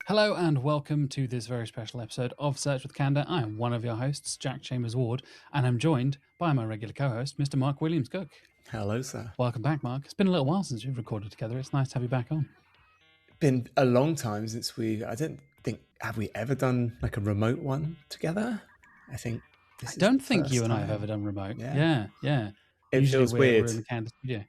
Hello and welcome to this very special episode of Search with Candour. I am one of your hosts, Jack Chambers-Ward, and I'm joined by my regular co-host, Mr. Mark Williams-Cook. Hello, sir. Welcome back, Mark. It's been a little while since we've recorded together. It's nice to have you back on. Been a long time since have we ever done like a remote one together? I don't think you and I have ever done remote. Yeah. It Usually feels weird. We're in the Candour studio.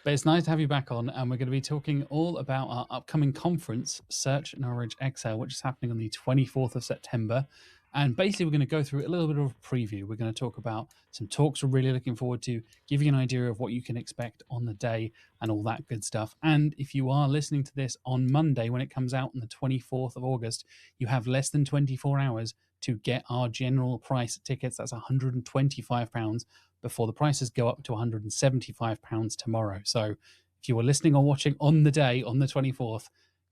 But it's nice to have you back on, and we're going to be talking all about our upcoming conference, SearchNorwichXL, which is happening on the 24th of September. And basically, we're going to go through a little bit of a preview. We're going to talk about some talks we're really looking forward to, give you an idea of what you can expect on the day and all that good stuff. And if you are listening to this on Monday, when it comes out on the 24th of August, you have less than 24 hours to get our general price tickets. That's £125 before the prices go up to £175 tomorrow. So if you were listening or watching on the day, on the 24th,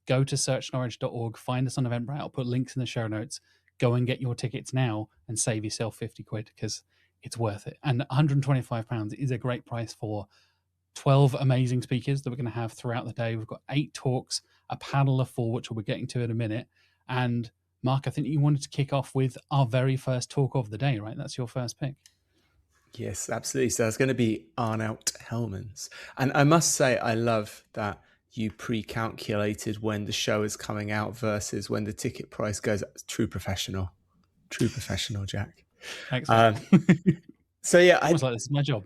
go to searchnorwich.org, find us on Eventbrite. I'll put links in the show notes. Go and get your tickets now and save yourself 50 quid because it's worth it. And £125 is a great price for 12 amazing speakers that we're going to have throughout the day. We've got 8 talks, a panel of 4, which we'll be getting to in a minute. And Mark, I think you wanted to kick off with our very first talk of the day, right? That's your first pick. Yes, absolutely. So it's going to be Arnout Hellemans. And I must say, I love that you pre-calculated when the show is coming out versus when the ticket price goes up. True professional, Jack. Excellent. So yeah, I was like, this is my job.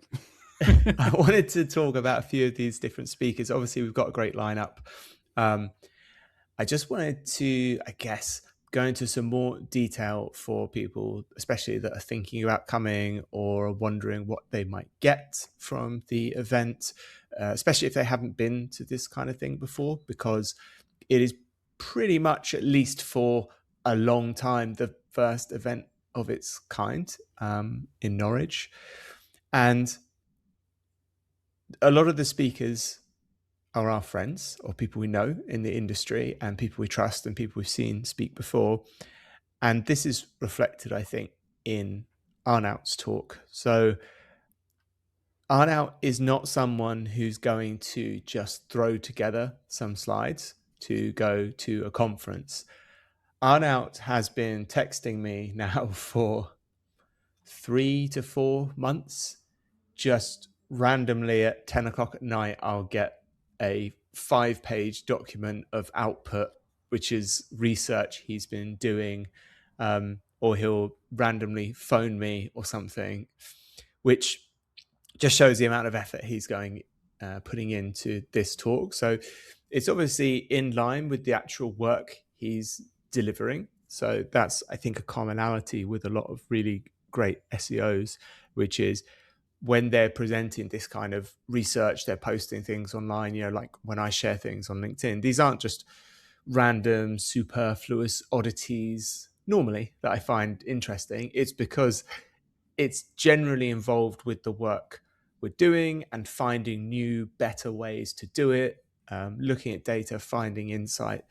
I wanted to talk about a few of these different speakers. Obviously, we've got a great lineup. I just wanted to, go into some more detail for people, especially that are thinking about coming or are wondering what they might get from the event, especially if they haven't been to this kind of thing before, because it is pretty much, at least for a long time, the first event of its kind in Norwich. And a lot of the speakers are our friends or people we know in the industry and people we trust and people we've seen speak before. And this is reflected, I think, in Arnout's talk. So Arnout is not someone who's going to just throw together some slides to go to a conference. Arnout has been texting me now for 3 to 4 months. Just randomly at 10 o'clock at night, I'll get a 5-page document of output, which is research he's been doing, or he'll randomly phone me or something, which just shows the amount of effort he's putting into this talk. So it's obviously in line with the actual work he's delivering. So that's, I think, a commonality with a lot of really great SEOs, which is when they're presenting this kind of research, they're posting things online, like when I share things on LinkedIn, these aren't just random superfluous oddities normally that I find interesting. It's because it's generally involved with the work we're doing and finding new, better ways to do it, looking at data, finding insight.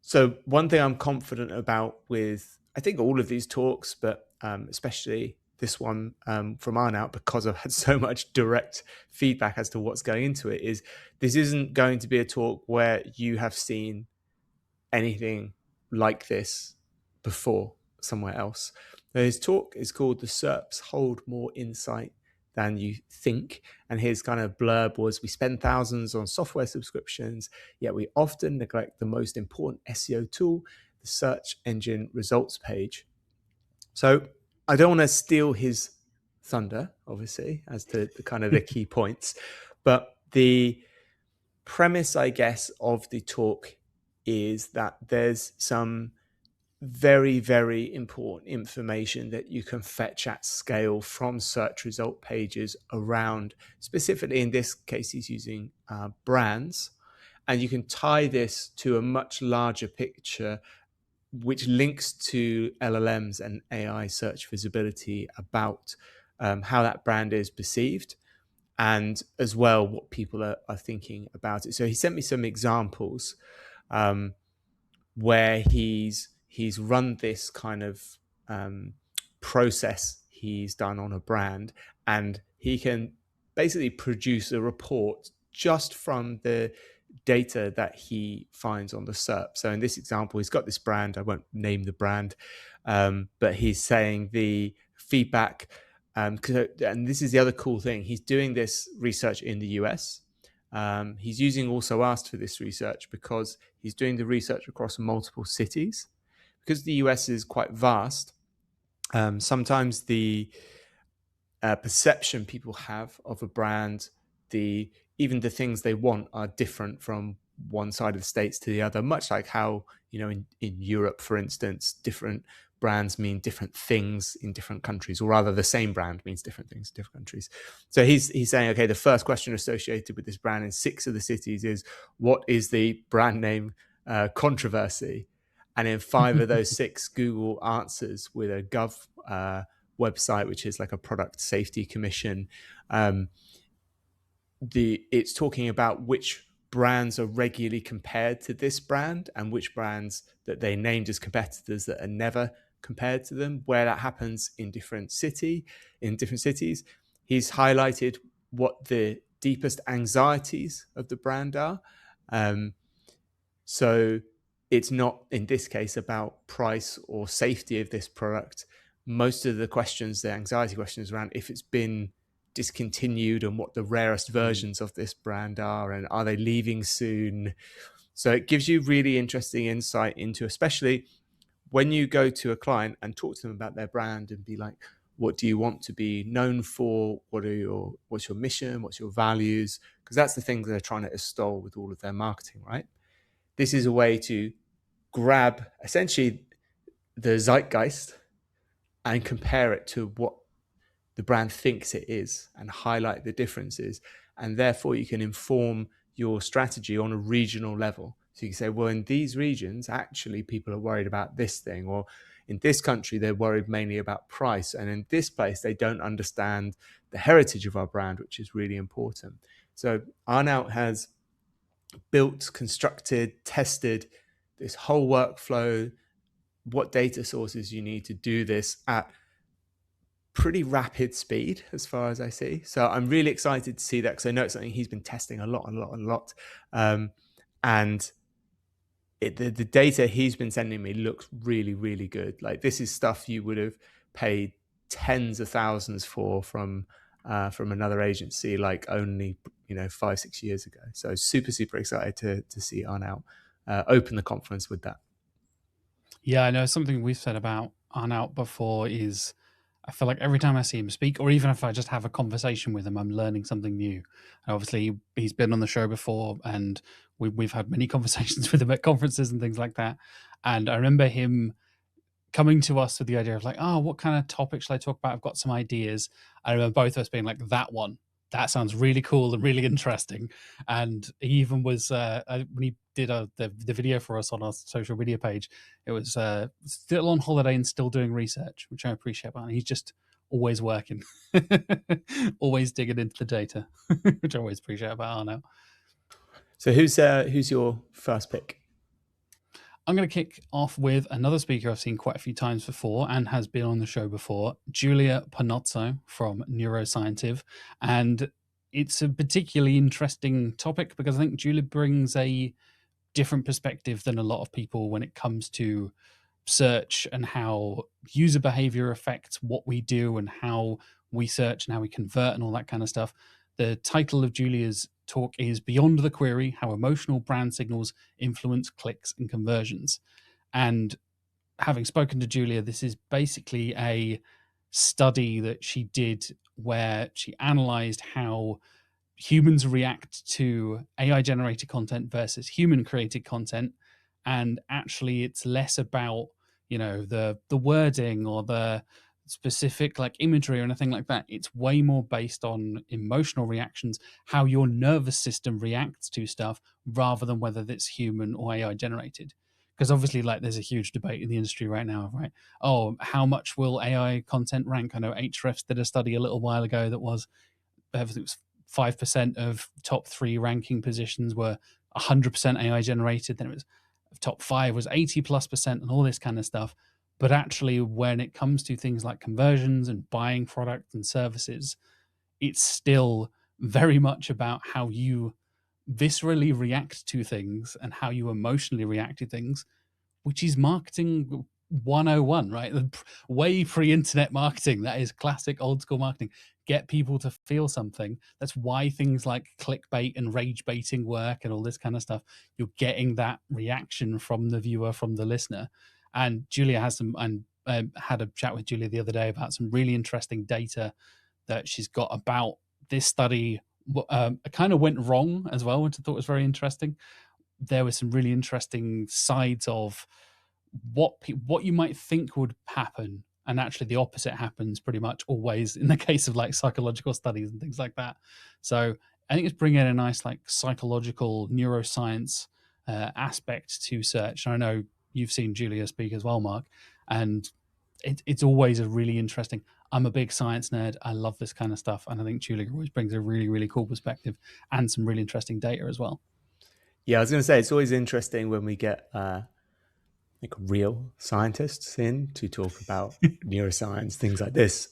So one thing I'm confident about with, I think, all of these talks, but especially this one from Arnout, because I've had so much direct feedback as to what's going into it, is this isn't going to be a talk where you have seen anything like this before somewhere else. His talk is called "The SERPs Hold More Insight Than You Think." And his kind of blurb was, we spend thousands on software subscriptions, yet we often neglect the most important SEO tool, the search engine results page. So I don't want to steal his thunder, obviously, as to the kind of the key points, but the premise, I guess, of the talk is that there's some very, very important information that you can fetch at scale from search result pages around, specifically in this case, he's using brands, and you can tie this to a much larger picture which links to LLMs and AI search visibility about how that brand is perceived, and as well what people are thinking about it. So he sent me some examples where he's run this kind of process he's done on a brand, and he can basically produce a report just from the data that he finds on the SERP. So in this example, he's got this brand. I won't name the brand, but he's saying the feedback. And this is the other cool thing. He's doing this research in the US. He's using Also Asked for this research because he's doing the research across multiple cities. Because the US is quite vast, sometimes the perception people have of a brand, even the things they want are different from one side of the states to the other, much like how, in Europe, for instance, different brands mean different things in different countries, or rather the same brand means different things in different countries. So he's saying, okay, the first question associated with this brand in 6 of the cities is, what is the brand name controversy? And in 5 of those 6, Google answers with a gov website, which is like a product safety commission. It's talking about which brands are regularly compared to this brand and which brands that they named as competitors that are never compared to them, where that happens in different cities. He's highlighted what the deepest anxieties of the brand are. So it's not, in this case, about price or safety of this product. Most of the questions, the anxiety questions, around if it's been discontinued and what the rarest versions of this brand are, and are they leaving soon. So it gives you really interesting insight into, especially when you go to a client and talk to them about their brand and be like, what do you want to be known for? What's your mission? What's your values? Because that's the thing that they're trying to extol with all of their marketing, right? This is a way to grab essentially the zeitgeist and compare it to what the brand thinks it is and highlight the differences. And therefore you can inform your strategy on a regional level. So you can say, well, in these regions, actually people are worried about this thing, or in this country, they're worried mainly about price. And in this place, they don't understand the heritage of our brand, which is really important. So Arnout has built, constructed, tested this whole workflow, what data sources you need to do this at pretty rapid speed, as far as I see. So I'm really excited to see that, because I know it's something he's been testing a lot. And the data he's been sending me looks really, really good. Like, this is stuff you would have paid tens of thousands for from another agency, like only 5-6 years ago. So super excited to see Arnout open the conference with that. Yeah, I know something we've said about Arnout before is, I feel like every time I see him speak, or even if I just have a conversation with him, I'm learning something new. And obviously, he's been on the show before, and we've had many conversations with him at conferences and things like that. And I remember him coming to us with the idea of like, oh, what kind of topic shall I talk about? I've got some ideas. I remember both of us being like, that sounds really cool and really interesting. And he even was, when he did the video for us on our social media page, it was still on holiday and still doing research, which I appreciate about him. He's just always working, always digging into the data, which I always appreciate about Arnout. So who's your first pick? I'm going to kick off with another speaker I've seen quite a few times before and has been on the show before, Giulia Panozzo from Neuroscientive. And it's a particularly interesting topic because I think Giulia brings a different perspective than a lot of people when it comes to search and how user behavior affects what we do and how we search and how we convert and all that kind of stuff. The title of Giulia's talk is Beyond the Query, How Emotional Brand Signals Influence Clicks and Conversions. And having spoken to Giulia, this is basically a study that she did where she analyzed how humans react to AI generated content versus human created content. And actually it's less about, the wording or the specific like imagery or anything like that. It's way more based on emotional reactions, how your nervous system reacts to stuff, rather than whether it's human or AI generated. Because obviously, like, there's a huge debate in the industry right now, right? Oh, how much will AI content rank? I know Ahrefs did a study a little while ago that was, I think it was 5% of top 3 ranking positions were 100% AI generated. Then it was top 5 was 80+% and all this kind of stuff. But actually, when it comes to things like conversions and buying products and services, it's still very much about how you viscerally react to things and how you emotionally react to things, which is marketing 101, right? Way pre-internet marketing. That is classic old school marketing. Get people to feel something. That's why things like clickbait and rage baiting work and all this kind of stuff. You're getting that reaction from the viewer, from the listener. And Giulia has some, and had a chat with Giulia the other day about some really interesting data that she's got about this study. Kind of went wrong as well, which I thought was very interesting. There were some really interesting sides of what you might think would happen, and actually the opposite happens pretty much always in the case of like psychological studies and things like that. So I think it's bringing a nice like psychological neuroscience aspect to search. And I know you've seen Giulia speak as well, Mark, and it's always a really interesting. I'm a big science nerd. I love this kind of stuff, and I think Giulia always brings a really, really cool perspective and some really interesting data as well. Yeah, I was going to say it's always interesting when we get like real scientists in to talk about neuroscience, things like this,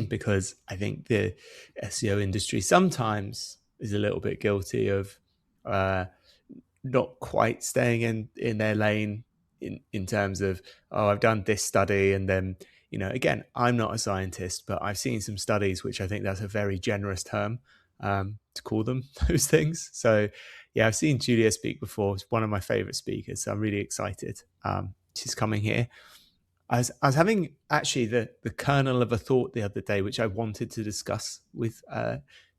because I think the SEO industry sometimes is a little bit guilty of not quite staying in their lane in terms of, oh, I've done this study, and then, you know, again, I'm not a scientist, but I've seen some studies, which I think that's a very generous term to call them those things. So yeah, I've seen Giulia speak before. It's one of my favorite speakers. So I'm really excited. She's coming here. I was having actually the kernel of a thought the other day, which I wanted to discuss with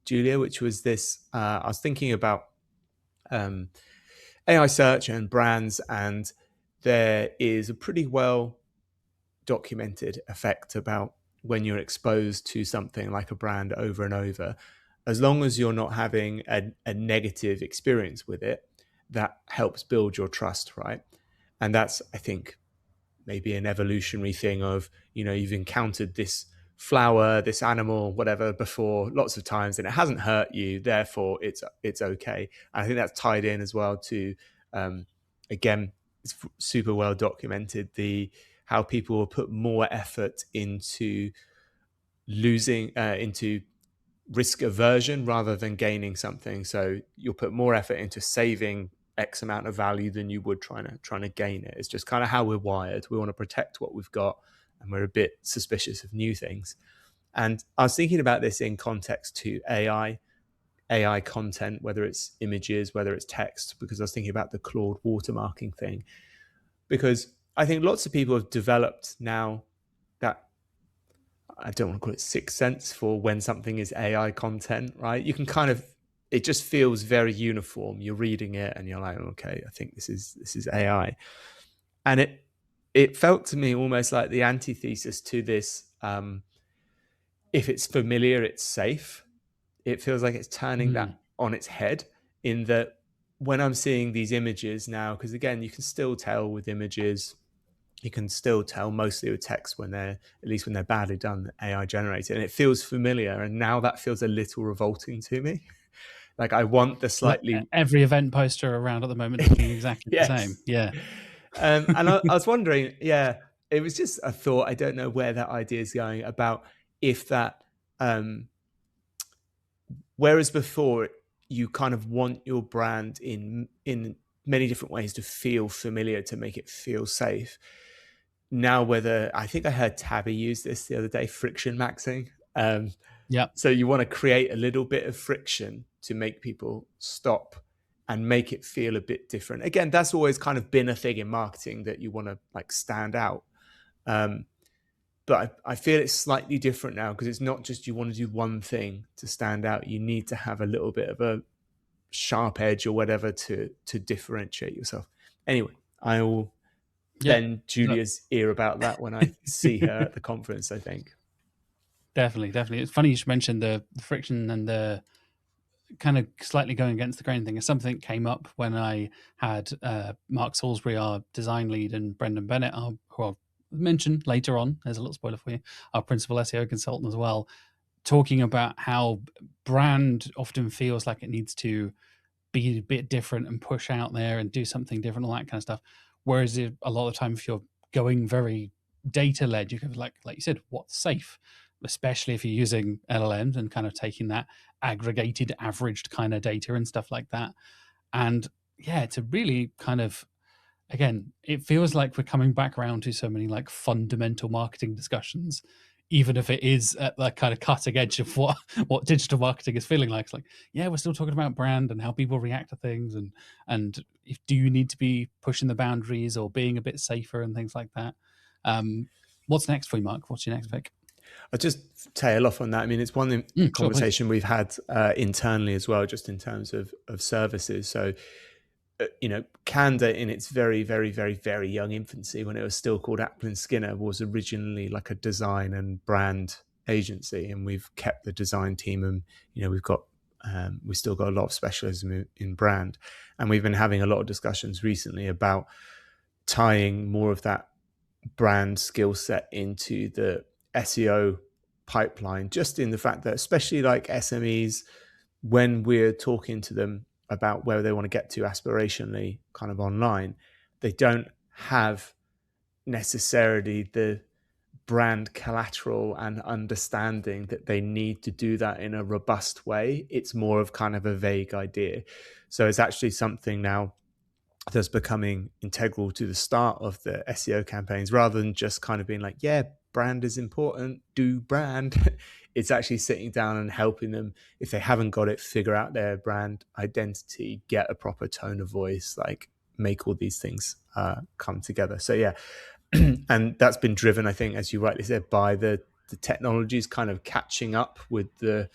Giulia, which was this. I was thinking about AI search and brands, and there is a pretty well documented effect about when you're exposed to something like a brand over and over, as long as you're not having a negative experience with it, that helps build your trust, right? And that's, I think, maybe an evolutionary thing of, you know, you've encountered this flower, this animal, whatever, before lots of times, and it hasn't hurt you, therefore it's okay. And I think that's tied in as well to, again, it's super well documented, how people will put more effort into into risk aversion rather than gaining something. So you'll put more effort into saving X amount of value than you would trying to gain it. It's just kind of how we're wired. We want to protect what we've got, and we're a bit suspicious of new things. And I was thinking about this in context to AI content, whether it's images, whether it's text, because I was thinking about the Claude watermarking thing. Because I think lots of people have developed now that, I don't want to call it sixth sense for when something is AI content, right? You can kind of, it just feels very uniform. You're reading it and you're like, okay, I think this is AI. And it felt to me almost like the antithesis to this. If it's familiar, it's safe. It feels like it's turning that on its head, in that when I'm seeing these images now, because again, you can still tell with images, you can still tell mostly with text when they're, at least when they're badly done, AI generated, and it feels familiar. And now that feels a little revolting to me. Like I want the slightly, every event poster around at the moment is looking exactly yes. the same. Yeah. And I was wondering, yeah, it was just a thought. I don't know where that idea is going about if that, whereas before you kind of want your brand in many different ways to feel familiar, to make it feel safe. Now, whether, I think I heard Tabby use this the other day, friction maxing. Yeah. So you want to create a little bit of friction to make people stop and make it feel a bit different. Again, that's always kind of been a thing in marketing, that you want to like stand out. But I feel it's slightly different now, because it's not just you want to do one thing to stand out. You need to have a little bit of a sharp edge or whatever to differentiate yourself. Anyway, I will bend Giulia's ear about that when I see her at the conference, I think. Definitely. It's funny you should mention the friction and the kind of slightly going against the grain thing. Is something that came up when I had Mark Salisbury, our design lead, and Brendan Bennett, who I'll mention later on, there's a little spoiler for you, our principal SEO consultant as well, talking about how brand often feels like it needs to be a bit different and push out there and do something different, all that kind of stuff. Whereas a lot of the time, if you're going very data led, you can, like you said, what's safe? especially if you're using LLMs and kind of taking that aggregated, averaged kind of data and stuff like that. And yeah, to really kind of, again, it feels like we're coming back around to so many like fundamental marketing discussions, even if it is at the kind of cutting edge of what digital marketing is feeling like. It's like, yeah, we're still talking about brand and how people react to things, and if, do you need to be pushing the boundaries or being a bit safer and things like that. What's next for you, Mark? What's your next pick? I'll just tail off on that. I mean, it's one conversation we've had internally as well, just in terms of services. So, Canva in its very, very, very, very young infancy, when it was still called Apple and Skinner, was originally like a design and brand agency, and we've kept the design team, and we've still got a lot of specialism in brand, and we've been having a lot of discussions recently about tying more of that brand skill set into the SEO pipeline, just in the fact that, especially like SMEs, when we're talking to them about where they want to get to aspirationally kind of online, they don't have necessarily the brand collateral and understanding that they need to do that in a robust way. It's more of kind of a vague idea. So it's actually something now that's becoming integral to the start of the SEO campaigns, rather than just kind of being like, yeah, brand is important, do brand. It's actually sitting down and helping them, if they haven't got it, figure out their brand identity, get a proper tone of voice, like make all these things come together. So yeah, and that's been driven, I think, as you rightly said, by the technologies kind of catching up with the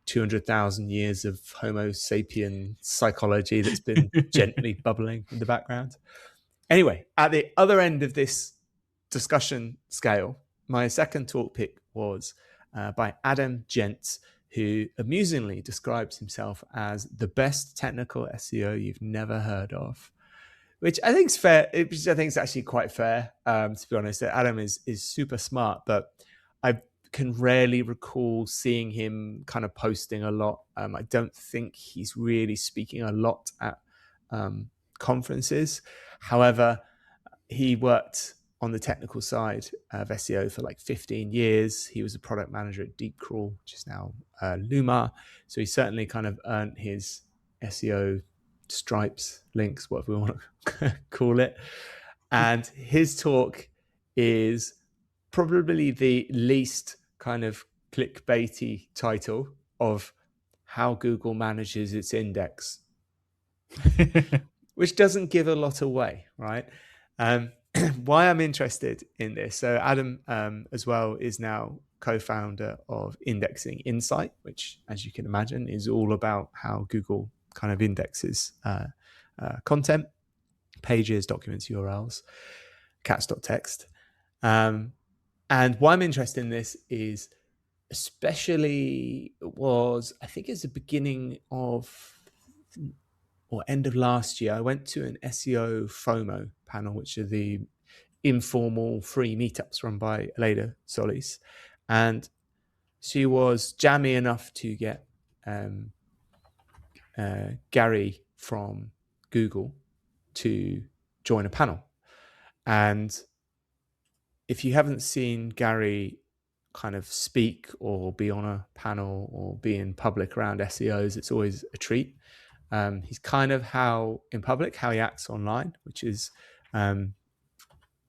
200,000 years of Homo sapien psychology that's been gently bubbling in the background. Anyway, at the other end of this discussion scale, my second talk pick was by Gent, who amusingly describes himself as the best technical SEO you've never heard of, which I think is fair. Which I think is actually quite fair, to be honest. Adam is super smart, but I can rarely recall seeing him kind of posting a lot. I don't think he's really speaking a lot at conferences. However, he worked on the technical side of SEO for like 15 years. He was a product manager at DeepCrawl, which is now Luma. So he certainly kind of earned his SEO stripes, links, whatever we want to call it. And his talk is probably the least kind of clickbaity title of how Google manages its index, which doesn't give a lot away, right? Why I'm interested in this. So Adam, as well, is now co-founder of Indexing Insight, which, as you can imagine, is all about how Google kind of indexes content, pages, documents, URLs, cats.txt. And why I'm interested in this is, especially was, I think it's the beginning of or end of last year, I went to an SEO FOMO panel, which are the informal free meetups run by Aleda Solis. And she was jammy enough to get Gary from Google to join a panel. And if you haven't seen Gary kind of speak or be on a panel or be in public around SEOs, it's always a treat. He's kind of how he acts online, which is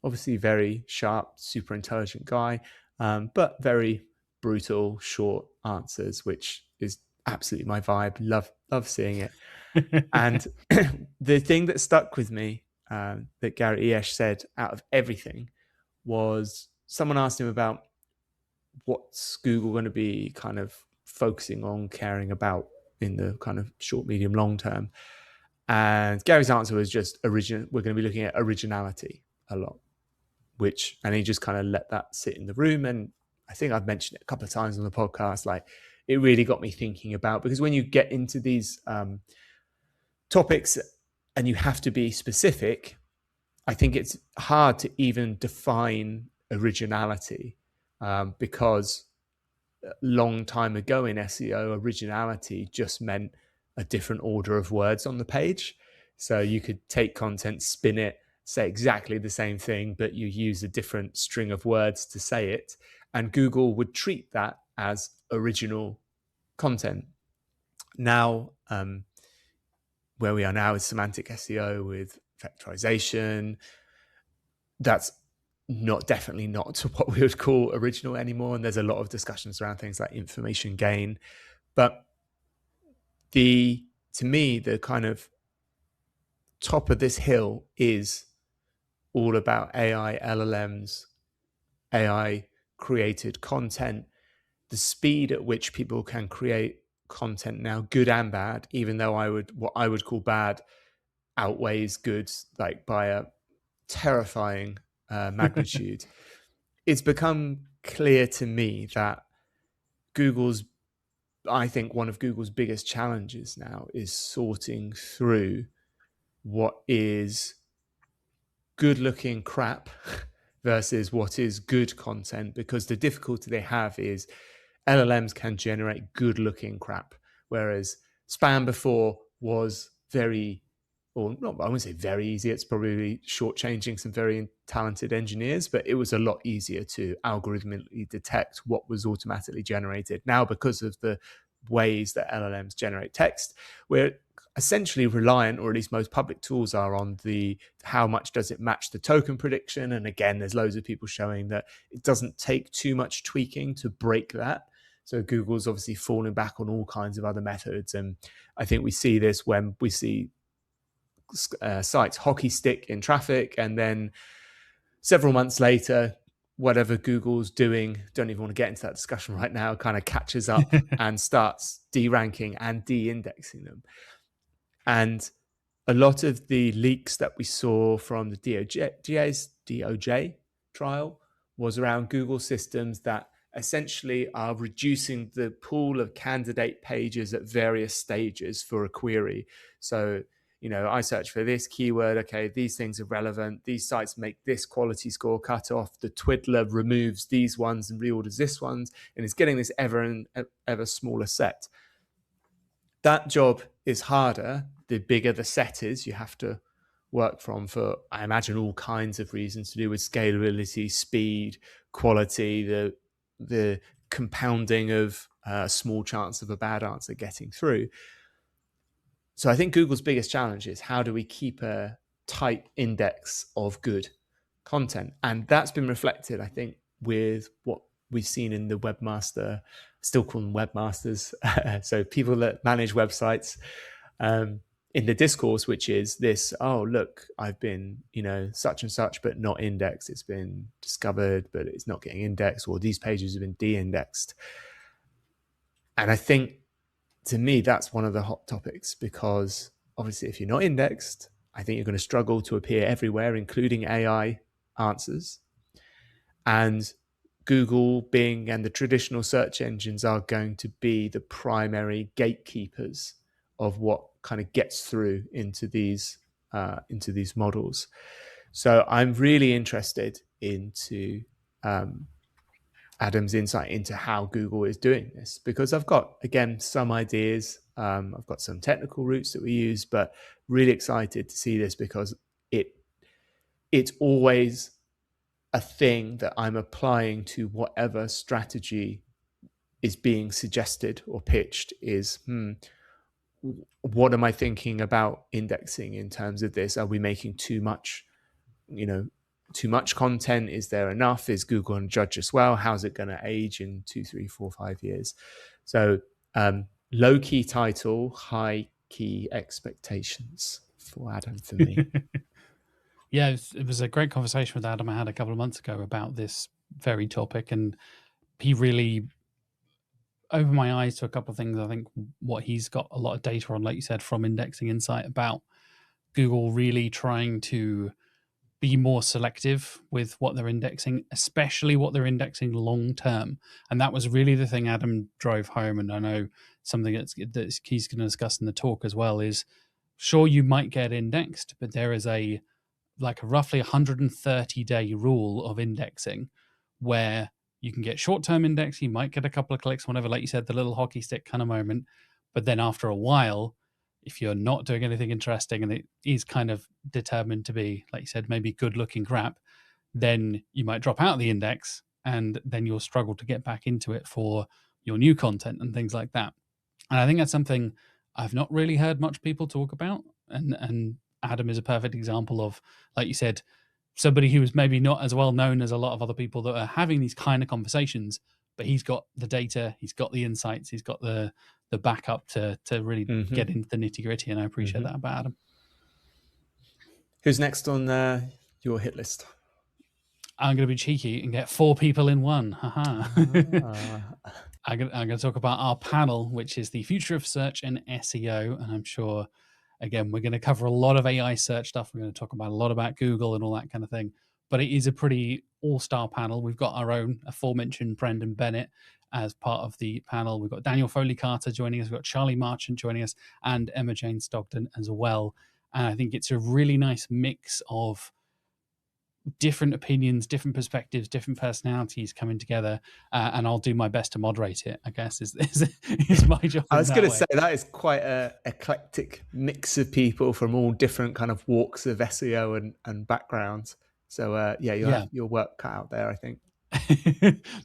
obviously very sharp, super intelligent guy, but very brutal, short answers, which is absolutely my vibe. Love seeing it. And the thing that stuck with me that Gary Eesh said out of everything was, someone asked him about what's Google going to be kind of focusing on, caring about in the kind of short, medium, long term. And Gary's answer was just we're going to be looking at originality a lot, and he just kind of let that sit in the room. And I think I've mentioned it a couple of times on the podcast, like it really got me thinking about, because when you get into these topics and you have to be specific, I think it's hard to even define originality, because a long time ago in SEO, originality just meant a different order of words on the page. So you could take content, spin it, say exactly the same thing, but you use a different string of words to say it. and Google would treat that as original content. Now, where we are now is semantic SEO with vectorization. That's definitely not what we would call original anymore. And there's a lot of discussions around things like information gain. But to me, the kind of top of this hill is all about AI, LLMs, AI created content, the speed at which people can create content now, good and bad, even though what I would call bad outweighs good, like by a terrifying magnitude. It's become clear to me that I think one of Google's biggest challenges now is sorting through what is good looking crap versus what is good content, because the difficulty they have is LLMs can generate good looking crap, whereas spam before was very, or not, I wouldn't say very easy, it's probably shortchanging some very talented engineers, but it was a lot easier to algorithmically detect what was automatically generated. Now, because of the ways that LLMs generate text, we're essentially reliant, or at least most public tools are, on how much does it match the token prediction. And again, there's loads of people showing that it doesn't take too much tweaking to break that. So Google's obviously falling back on all kinds of other methods. And I think we see this when we see sites hockey stick in traffic, and then several months later, whatever Google's doing, don't even want to get into that discussion right now, kind of catches up and starts de-ranking and de-indexing them. And a lot of the leaks that we saw from the DOJ trial was around Google systems that essentially are reducing the pool of candidate pages at various stages for a query. So, I search for this keyword. Okay, these things are relevant. These sites make this quality score cutoff. The Twiddler removes these ones and reorders this ones, and it's getting this ever smaller set. That job is harder the bigger the set is you have to work from, for, I imagine, all kinds of reasons to do with scalability, speed, quality, the compounding of a small chance of a bad answer getting through. So I think Google's biggest challenge is, how do we keep a tight index of good content? And that's been reflected, I think, with what we've seen in the webmaster, still call them webmasters, so people that manage websites, in the discourse, which is this: oh, look, I've been, such and such, but not indexed. It's been discovered, but it's not getting indexed, or these pages have been de-indexed. And I think, to me, that's one of the hot topics, because obviously if you're not indexed, I think you're going to struggle to appear everywhere, including AI answers. And Google, Bing, and the traditional search engines are going to be the primary gatekeepers of what kind of gets through into these models. So I'm really interested into Adam's insight into how Google is doing this, because I've got, again, some ideas. I've got some technical routes that we use, but really excited to see this, because it's always a thing that I'm applying to whatever strategy is being suggested or pitched. Is what am I thinking about indexing in terms of this? Are we making too much content? Is there enough? Is Google going to judge us well? How's it going to age in 2, 3, 4, 5 years? So low key title, high key expectations for Adam, for me. Yeah, it was a great conversation with Adam I had a couple of months ago about this very topic, and he really opened my eyes to a couple of things. I think what he's got a lot of data on, like you said, from Indexing Insight, about Google really trying to be more selective with what they're indexing, especially what they're indexing long term. And that was really the thing Adam drove home. And I know something that he's going to discuss in the talk as well is, sure, you might get indexed, but there is a roughly 130-day rule of indexing, where you can get short-term index, you might get a couple of clicks, whatever, like you said, the little hockey stick kind of moment. But then after a while, if you're not doing anything interesting and it is kind of determined to be, like you said, maybe good looking crap, then you might drop out of the index and then you'll struggle to get back into it for your new content and things like that. And I think that's something I've not really heard much people talk about. And Adam is a perfect example of, like you said, somebody who is maybe not as well known as a lot of other people that are having these kind of conversations, but he's got the data, he's got the insights, he's got the backup to really get into the nitty gritty. And I appreciate that about Adam. Who's next on your hit list? I'm going to be cheeky and get 4 people in one. Haha. I'm going to talk about our panel, which is the future of search and SEO. And I'm sure, again, we're going to cover a lot of AI search stuff. We're going to talk about a lot about Google and all that kind of thing. But it is a pretty all-star panel. We've got our own aforementioned Brendan Bennett as part of the panel. We've got Daniel Foley-Carter joining us. We've got Charlie Marchant joining us and Emma Jane Stogden as well. And I think it's a really nice mix of different opinions, different perspectives, different personalities coming together, and I'll do my best to moderate it, I guess, is my job. I was going to say that is quite an eclectic mix of people from all different kind of walks of SEO and backgrounds. So you'll have your work cut out there, I think.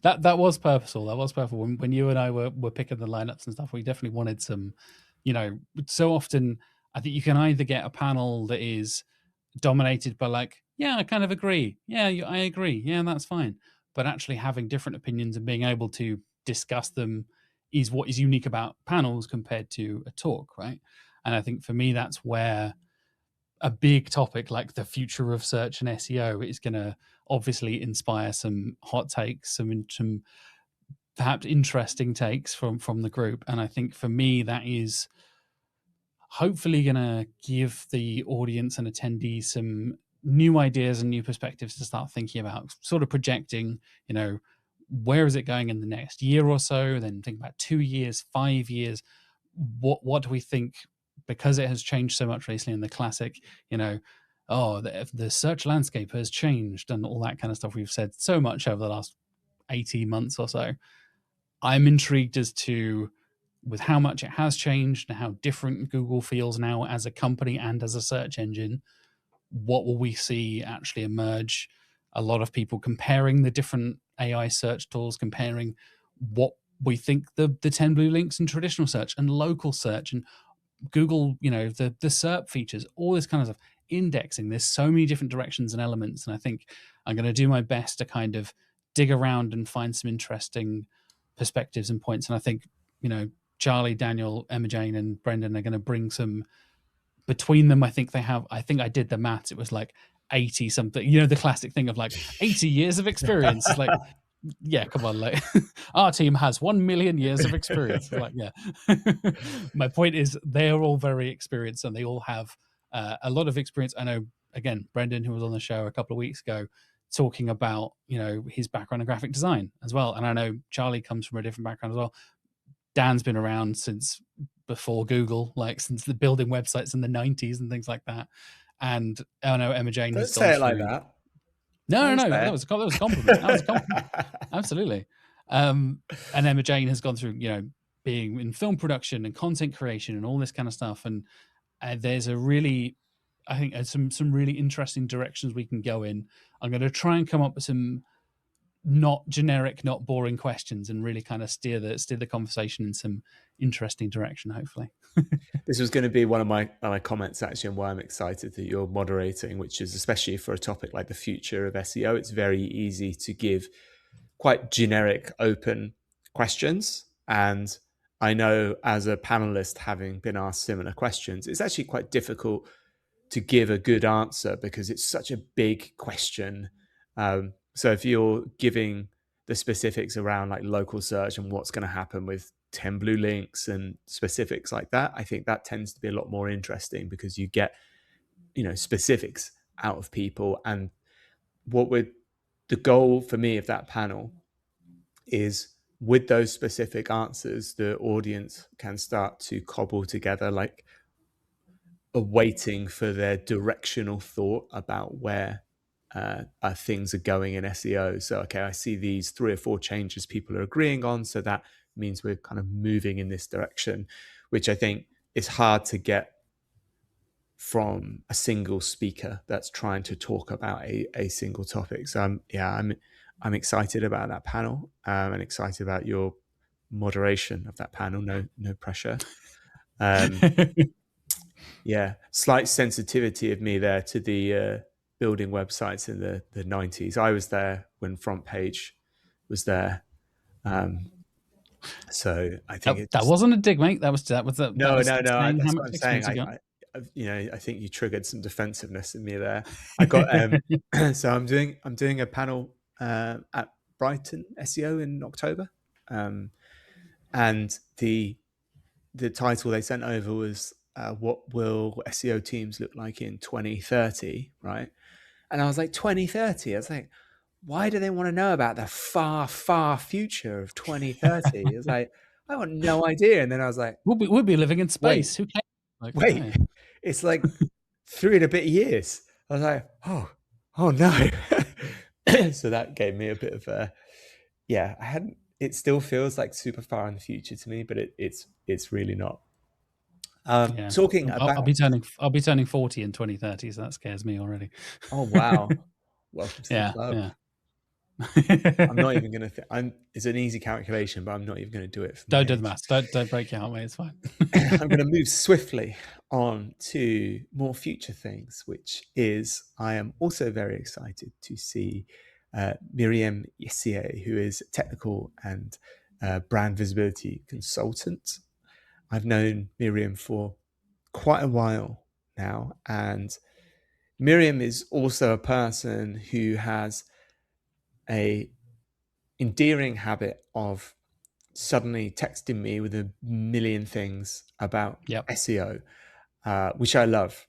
that was purposeful. That was purposeful. When you and I were picking the lineups and stuff, we definitely wanted some, so often I think you can either get a panel that is dominated by like, yeah, I kind of agree. Yeah, I agree. Yeah, that's fine. But actually having different opinions and being able to discuss them is what is unique about panels compared to a talk, right? And I think for me, that's where a big topic like the future of search and SEO is going to obviously inspire some hot takes, some perhaps interesting takes from the group. And I think for me, that is hopefully going to give the audience and attendees some new ideas and new perspectives to start thinking about, sort of projecting, where is it going in the next year or so, then think about 2 years, 5 years, what do we think, because it has changed so much recently in the classic, the search landscape has changed and all that kind of stuff we've said so much over the last 18 months or so. I'm intrigued as to, with how much it has changed and how different Google feels now as a company and as a search engine, what will we see actually emerge? A lot of people comparing the different AI search tools, comparing what we think the 10 blue links in traditional search and local search and Google, the SERP features, all this kind of stuff, indexing. There's so many different directions and elements. And I think I'm going to do my best to kind of dig around and find some interesting perspectives and points. And I think, Charlie, Daniel, Emma Jane, and Brendan are going to bring some between them. I think I did the maths. It was like 80 something, the classic thing of like 80 years of experience. It's like, yeah, come on. Like our team has 1 million years of experience. Like, yeah. My point is they're all very experienced and they all have a lot of experience. I know, again, Brendan, who was on the show a couple of weeks ago, talking about, his background in graphic design as well. And I know Charlie comes from a different background as well. Dan's been around since before Google, like since the building websites in the 90s and things like that. And I know Emma Jane has gone through. Don't say it like that. No, that was a compliment. That was a compliment. Absolutely. And Emma Jane has gone through, being in film production and content creation and all this kind of stuff. And there's I think some really interesting directions we can go in. I'm going to try and come up with some not generic, not boring questions and really kind of steer the conversation in some interesting direction, hopefully. This was going to be one of my comments actually, and why I'm excited that you're moderating, which is especially for a topic like the future of SEO, it's very easy to give quite generic, open questions. And I know as a panelist, having been asked similar questions, it's actually quite difficult to give a good answer because it's such a big question. So if you're giving the specifics around like local search and what's going to happen with 10 blue links and specifics like that, I think that tends to be a lot more interesting because you get, specifics out of people. And the goal for me of that panel is, with those specific answers, the audience can start to cobble together like a waiting for their directional thought about where things are going in SEO. So, okay, I see these 3 or 4 changes people are agreeing on. So that means we're kind of moving in this direction, which I think is hard to get from a single speaker that's trying to talk about a single topic. So I'm I'm excited about that panel, and excited about your moderation of that panel. No pressure. Yeah, slight sensitivity of me there to the building websites in the 90s. I was there when Front Page was there. So I think it That just wasn't a dig, mate. That was no. saying how That's what much I'm saying. experience you got. I think you triggered some defensiveness in me there. I got so I'm doing a panel at Brighton SEO in October, and the title they sent over was what will SEO teams look like in 2030, right? And I was like, 2030? I was like, why do they want to know about the far, far future of 2030? I was like, I got no idea. And then I was like, We'll be living in wait, space. Who cares? Like, wait, yeah. it's like 3 and a bit years. I was like, oh no. So that gave me a bit of a, yeah, it still feels like super far in the future to me, but it's really not. Yeah. Talking about, I'll be turning 40 in 2030, so that scares me already. oh wow, welcome to the Yeah, club. yeah. I'm not even going to, it's an easy calculation, but I'm not even going to do it for my Don't do the age. maths. Don't break your heart, mate. It's fine. I'm going to move swiftly on to more future things, which is I am also very excited to see Myriam Jessier, who is a technical and brand visibility consultant. I've known Myriam for quite a while now, and Myriam is also a person who has a endearing habit of suddenly texting me with a million things about Yep. SEO, which I love.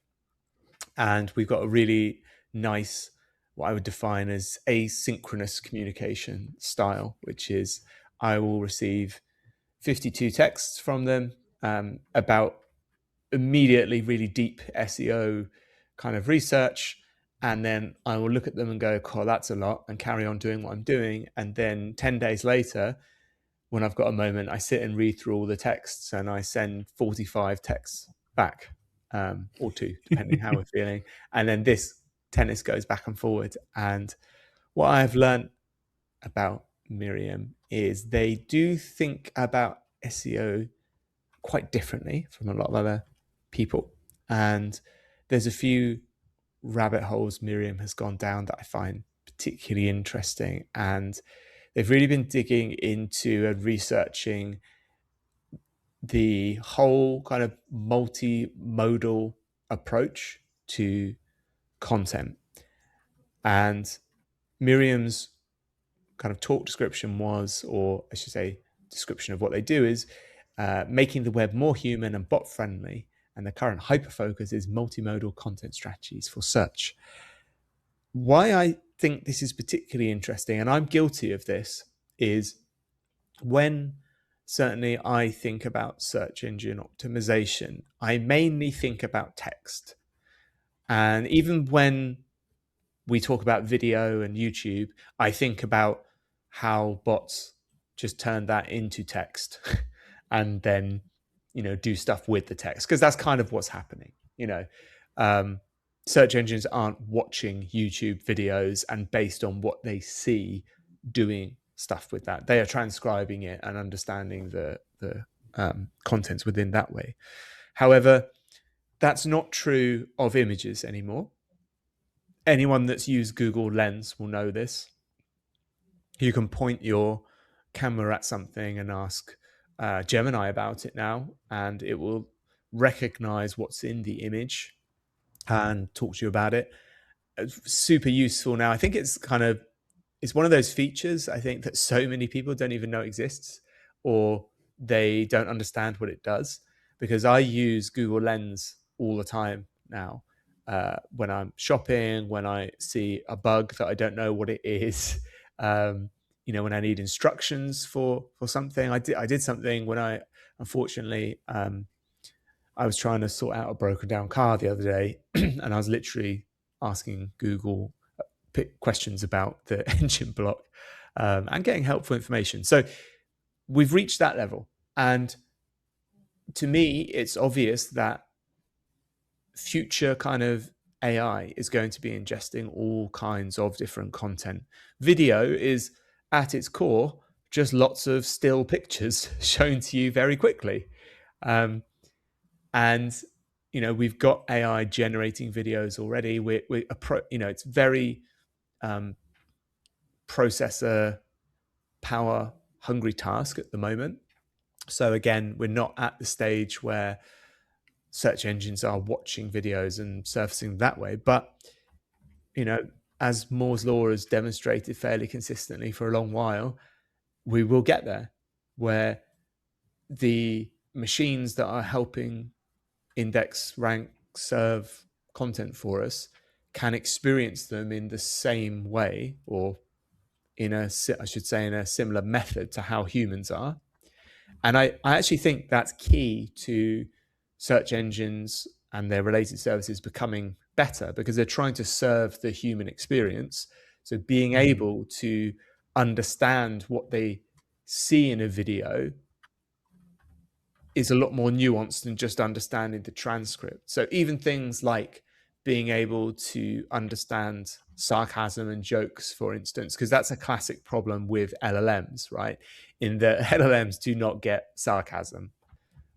And we've got a really nice, what I would define as asynchronous communication style, which is I will receive 52 texts from them about immediately really deep SEO kind of research. And then I will look at them and go, cool, that's a lot, and carry on doing what I'm doing. And then 10 days later, when I've got a moment, I sit and read through all the texts and I send 45 texts back, or two, depending how we're feeling. And then this tennis goes back and forward. And what I've learned about Myriam is they do think about SEO quite differently from a lot of other people. And there's a few rabbit holes Myriam has gone down that I find particularly interesting. And they've really been digging into and researching the whole kind of multimodal approach to content. And Myriam's kind of talk description was, or I should say, description of what they do is making the web more human and bot friendly. And the current hyper focus is multimodal content strategies for search. Why I think this is particularly interesting, and I'm guilty of this, is when certainly I think about search engine optimization, I mainly think about text. And even when we talk about video and YouTube, I think about how bots just turn that into text and then, do stuff with the text, because that's kind of what's happening. Search engines aren't watching YouTube videos and based on what they see doing stuff with that. They are transcribing it and understanding the contents within that way. However, that's not true of images anymore. Anyone that's used Google Lens will know this. You can point your camera at something and ask Gemini about it now, and it will recognize what's in the image and talk to you about it. It's super useful now. I think it's one of those features I think that so many people don't even know exists, or they don't understand what it does, because I use Google Lens all the time now. When I'm shopping, when I see a bug that I don't know what it is, when I need instructions for something. I did something when I, unfortunately, I was trying to sort out a broken down car the other day, and I was literally asking Google questions about the engine block, and getting helpful information. So we've reached that level. And to me, it's obvious that future kind of AI is going to be ingesting all kinds of different content. Video is at its core just lots of still pictures shown to you very quickly. And we've got AI generating videos already. It's very processor power hungry task at the moment. So again, we're not at the stage where search engines are watching videos and surfacing that way. But, as Moore's law has demonstrated fairly consistently for a long while, we will get there where the machines that are helping index, rank, serve content for us can experience them in the same way, or in a similar method to how humans are. And I actually think that's key to search engines and their related services becoming better, because they're trying to serve the human experience. So being able to understand what they see in a video is a lot more nuanced than just understanding the transcript. So even things like being able to understand sarcasm and jokes, for instance, because that's a classic problem with LLMs, right? In that LLMs do not get sarcasm,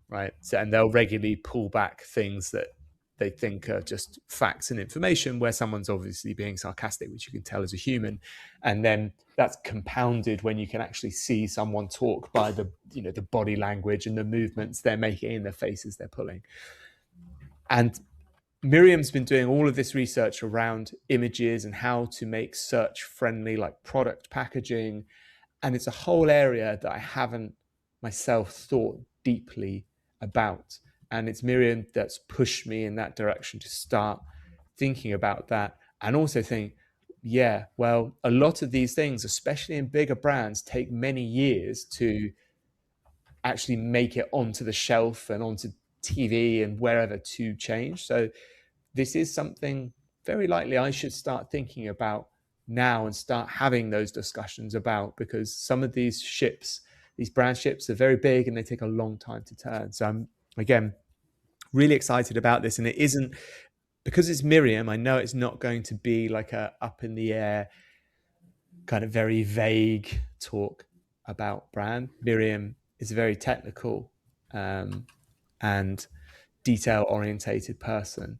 right? So, and they'll regularly pull back things that they think are just facts and information, where someone's obviously being sarcastic, which you can tell as a human. And then that's compounded when you can actually see someone talk by the body language and the movements they're making and the faces they're pulling. And Myriam's been doing all of this research around images and how to make search friendly, like product packaging. And it's a whole area that I haven't myself thought deeply about. And it's Myriam that's pushed me in that direction to start thinking about that, and also think, yeah, well, a lot of these things, especially in bigger brands, take many years to actually make it onto the shelf and onto TV and wherever to change. So this is something very likely I should start thinking about now and start having those discussions about, because some of these ships, these brand ships, are very big and they take a long time to turn. So I'm, again, really excited about this. And it isn't, because it's Myriam, I know it's not going to be like a up in the air kind of very vague talk about brand. Myriam is a very technical and detail orientated person,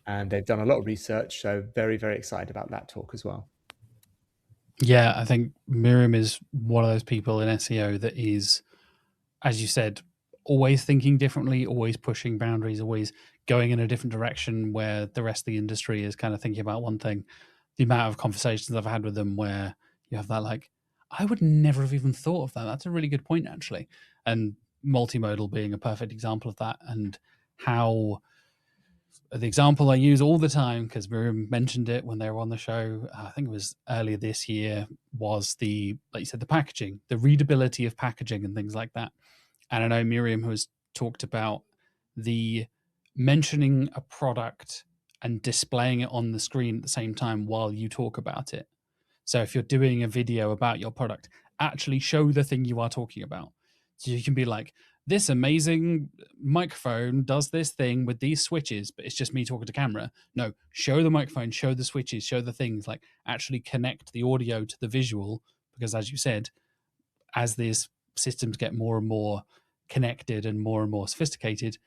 and they've done a lot of research. So very, very excited about that talk as well. Yeah, I think Myriam is one of those people in SEO that is, as you said, always thinking differently, always pushing boundaries, always going in a different direction where the rest of the industry is kind of thinking about one thing. The amount of conversations I've had with them where you have that, like, I would never have even thought of that. That's a really good point, actually. And multimodal being a perfect example of that, and how the example I use all the time, because Myriam mentioned it when they were on the show, I think it was earlier this year, was the, like you said, the packaging, the readability of packaging and things like that. And I know Myriam has talked about the mentioning a product and displaying it on the screen at the same time while you talk about it. So if you're doing a video about your product, actually show the thing you are talking about. So you can be like, this amazing microphone does this thing with these switches, but it's just me talking to camera. No, show the microphone, show the switches, show the things, like actually connect the audio to the visual. Because as you said, as these systems get more and more connected and more sophisticated,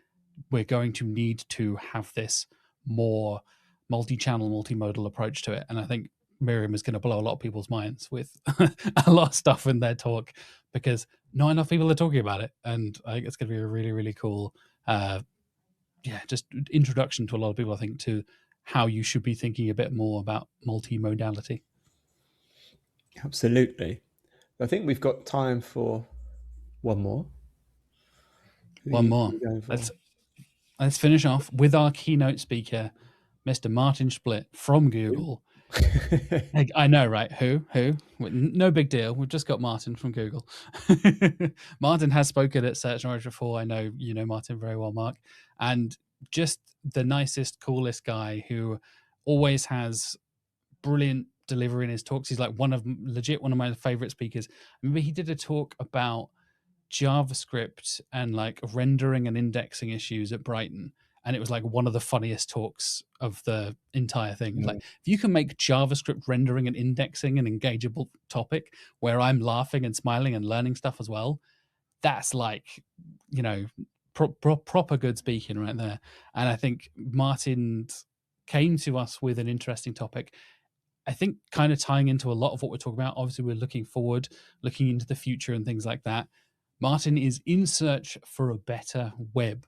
we're going to need to have this more multi-channel, multimodal approach to it. And I think Myriam is going to blow a lot of people's minds with a lot of stuff in their talk, because not enough people are talking about it. And I think it's going to be a really, really cool, just introduction to a lot of people, I think, to how you should be thinking a bit more about multimodality. Absolutely. I think we've got time for one more. One more. Let's finish off with our keynote speaker, Mr. Martin Splitt from Google. I know, right? Who? No big deal. We've just got Martin from Google. Martin has spoken at Search Norwich before. I know you know Martin very well, Mark. And just the nicest, coolest guy who always has brilliant delivery in his talks. He's like one of my favorite speakers. I remember he did a talk about JavaScript and like rendering and indexing issues at Brighton. and it was like one of the funniest talks of the entire thing. It's like, Mm. if you can make JavaScript rendering and indexing an engageable topic where I'm laughing and smiling and learning stuff as well, that's like, you know, proper good speaking right there. And I think Martin came to us with an interesting topic. I think kind of tying into a lot of what we're talking about. Obviously, we're looking forward, looking into the future and things like that. Martin is in search for a better web.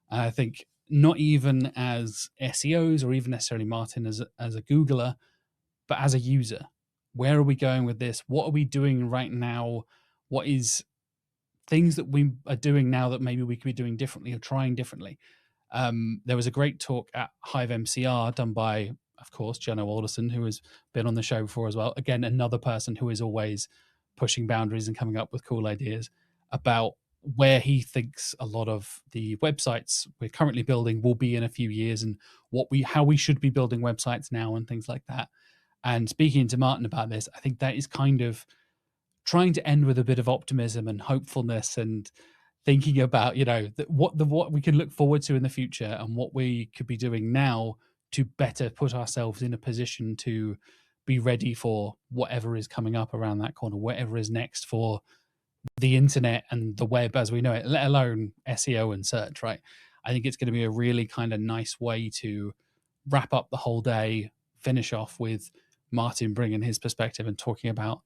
And I think not even as SEOs or even necessarily Martin as a Googler, but as a user. Where are we going with this? What are we doing right now? What is things that we are doing now that maybe we could be doing differently or trying differently? There was a great talk at Hive MCR done by, of course, Jenna Alderson, who has been on the show before as well. Again, another person who is always pushing boundaries and coming up with cool ideas about where he thinks a lot of the websites we're currently building will be in a few years, and how we should be building websites now and things like that. And speaking to Martin about this, I think that is kind of trying to end with a bit of optimism and hopefulness, and thinking about, you know, what we can look forward to in the future and what we could be doing now to better put ourselves in a position to be ready for whatever is coming up around that corner, whatever is next for the internet and the web as we know it, let alone SEO and search, right? I think it's going to be a really kind of nice way to wrap up the whole day, finish off with Martin bringing his perspective and talking about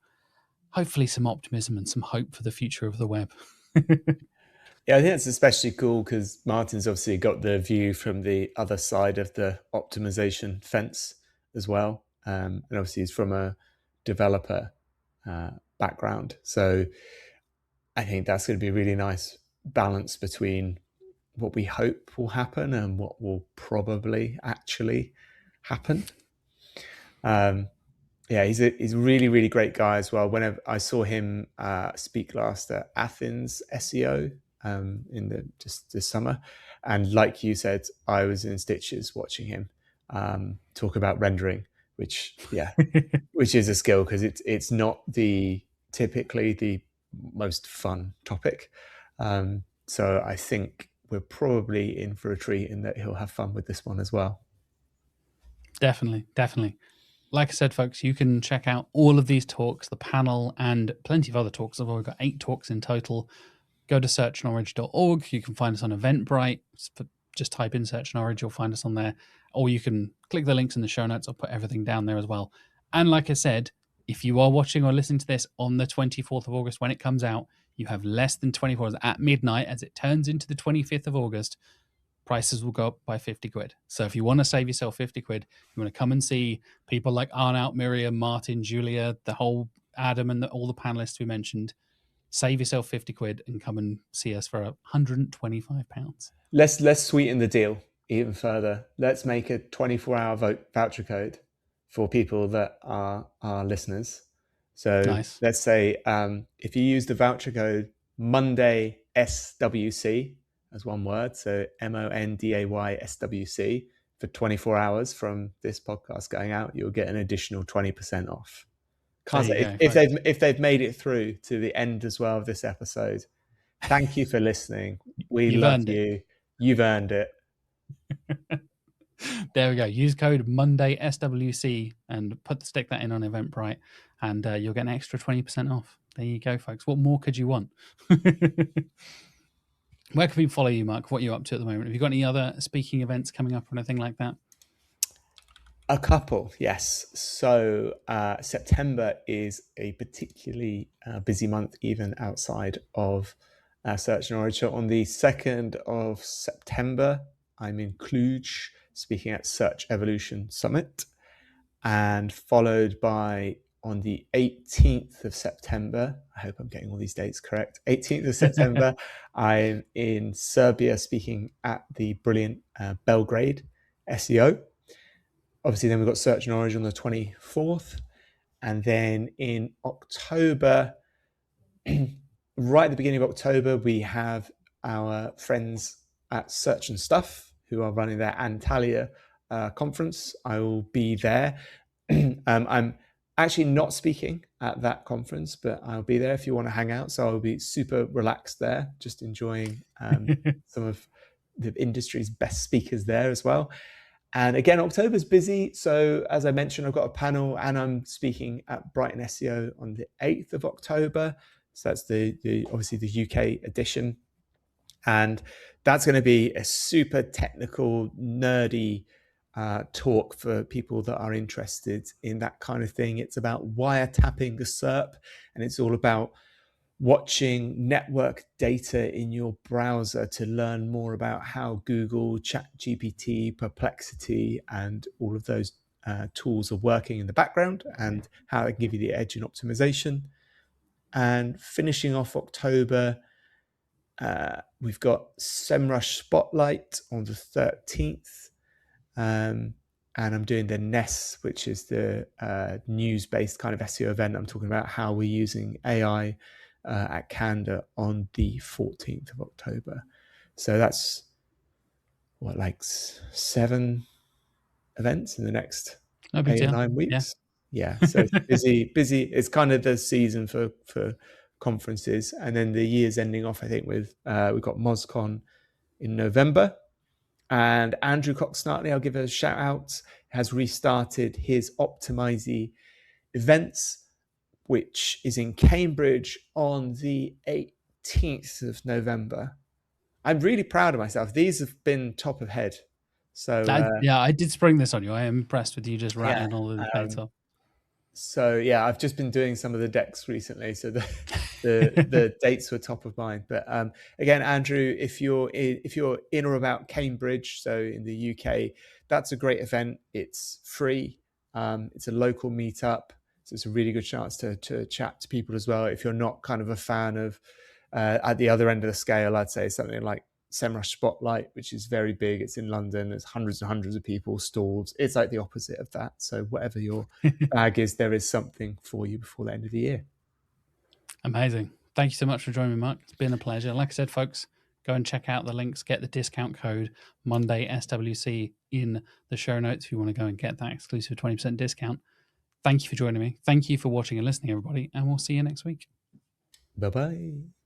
hopefully some optimism and some hope for the future of the web. Yeah, I think it's especially cool because Martin's obviously got the view from the other side of the optimization fence as well. And obviously he's from a developer background. So I think that's going to be a really nice balance between what we hope will happen and what will probably actually happen. Yeah, he's a really, really great guy as well. Whenever I saw him speak last at Athens SEO in just this summer, and like you said, I was in stitches watching him talk about rendering, which is a skill because it's not typically the most fun topic. So I think we're probably in for a treat in that he'll have fun with this one as well. Definitely. Like I said, folks, you can check out all of these talks, the panel, and plenty of other talks. We've got 8 talks in total. Go to searchnorwich.org. You can find us on Eventbrite. Just type in Search Norwich, you'll find us on there. Or you can click the links in the show notes. I'll put everything down there as well. And like I said, if you are watching or listening to this on the 24th of August when it comes out, you have less than 24 hours at midnight as it turns into the 25th of August. Prices will go up by 50 quid. So if you want to save yourself 50 quid, you want to come and see people like Arnout, Myriam, Martin, Giulia, the whole Adam, and all the panelists we mentioned, save yourself 50 quid and come and see us for £125. Let's sweeten the deal even further. Let's make a 24-hour voucher code for people that are our listeners. So Nice. let's say if you use the voucher code Monday SWC as one word, so MONDAY SWC for 24 hours from this podcast going out, you'll get an additional 20% off. If they've made it through to the end as well of this episode, thank you for listening. We love you. You've earned it. There we go. Use code Monday SWC and stick that in on Eventbrite, and you'll get an extra 20% off. There you go, folks. What more could you want? Where can we follow you, Mark? What are you up to at the moment? Have you got any other speaking events coming up or anything like that? A couple, yes. So September is a particularly busy month, even outside of Search Norwich. So on the 2nd of September, I'm in Cluj speaking at Search Evolution Summit, and followed by on the 18th of September, I hope I'm getting all these dates correct, 18th of September, I'm in Serbia speaking at the brilliant Belgrade SEO. Obviously, then we've got Search Norwich on the 24th. And then in October, right at the beginning of October, we have our friends at Search and Stuff who are running their Antalya conference. I will be there. I'm actually not speaking at that conference, but I'll be there if you want to hang out. So I'll be super relaxed there, just enjoying some of the industry's best speakers there as well. And again, October's busy. So as I mentioned, I've got a panel and I'm speaking at Brighton SEO on the 8th of October. So that's the obviously the UK edition. And that's going to be a super technical, nerdy talk for people that are interested in that kind of thing. It's about wiretapping the SERP, and it's all about watching network data in your browser to learn more about how Google, ChatGPT, Perplexity, and all of those tools are working in the background and how they can give you the edge in optimization. And finishing off October, we've got SEMrush Spotlight on the 13th. And I'm doing the NES, which is the news-based kind of SEO event. I'm talking about how we're using AI at Canada on the 14th of October. So that's like 7 events in the next No big 8 or deal. 9 weeks. Yeah, so it's busy. It's kind of the season for conferences, and then the year's ending off, I think, with we've got MozCon in November. And Andrew Cox-Snartley, I'll give a shout out, has restarted his Optimizy events, which is in Cambridge on the 18th of November. I'm really proud of myself. These have been top of head. So I did spring this on you. I am impressed with you just rattling all of the dates off. So yeah, I've just been doing some of the decks recently, so the dates were top of mind. But again, Andrew, if you're in or about Cambridge, so in the UK, that's a great event. It's free. It's a local meetup, so it's a really good chance to chat to people as well. If you're not kind of a fan of at the other end of the scale, I'd say something like SEMrush Spotlight, which is very big. It's in London. There's hundreds and hundreds of people stalled. It's like the opposite of that. So whatever your bag is, there is something for you before the end of the year. Amazing. Thank you so much for joining me, Mark. It's been a pleasure. Like I said, folks, go and check out the links. Get the discount code Monday SWC in the show notes if you want to go and get that exclusive 20% discount. Thank you for joining me. Thank you for watching and listening, everybody, and we'll see you next week. Bye-bye.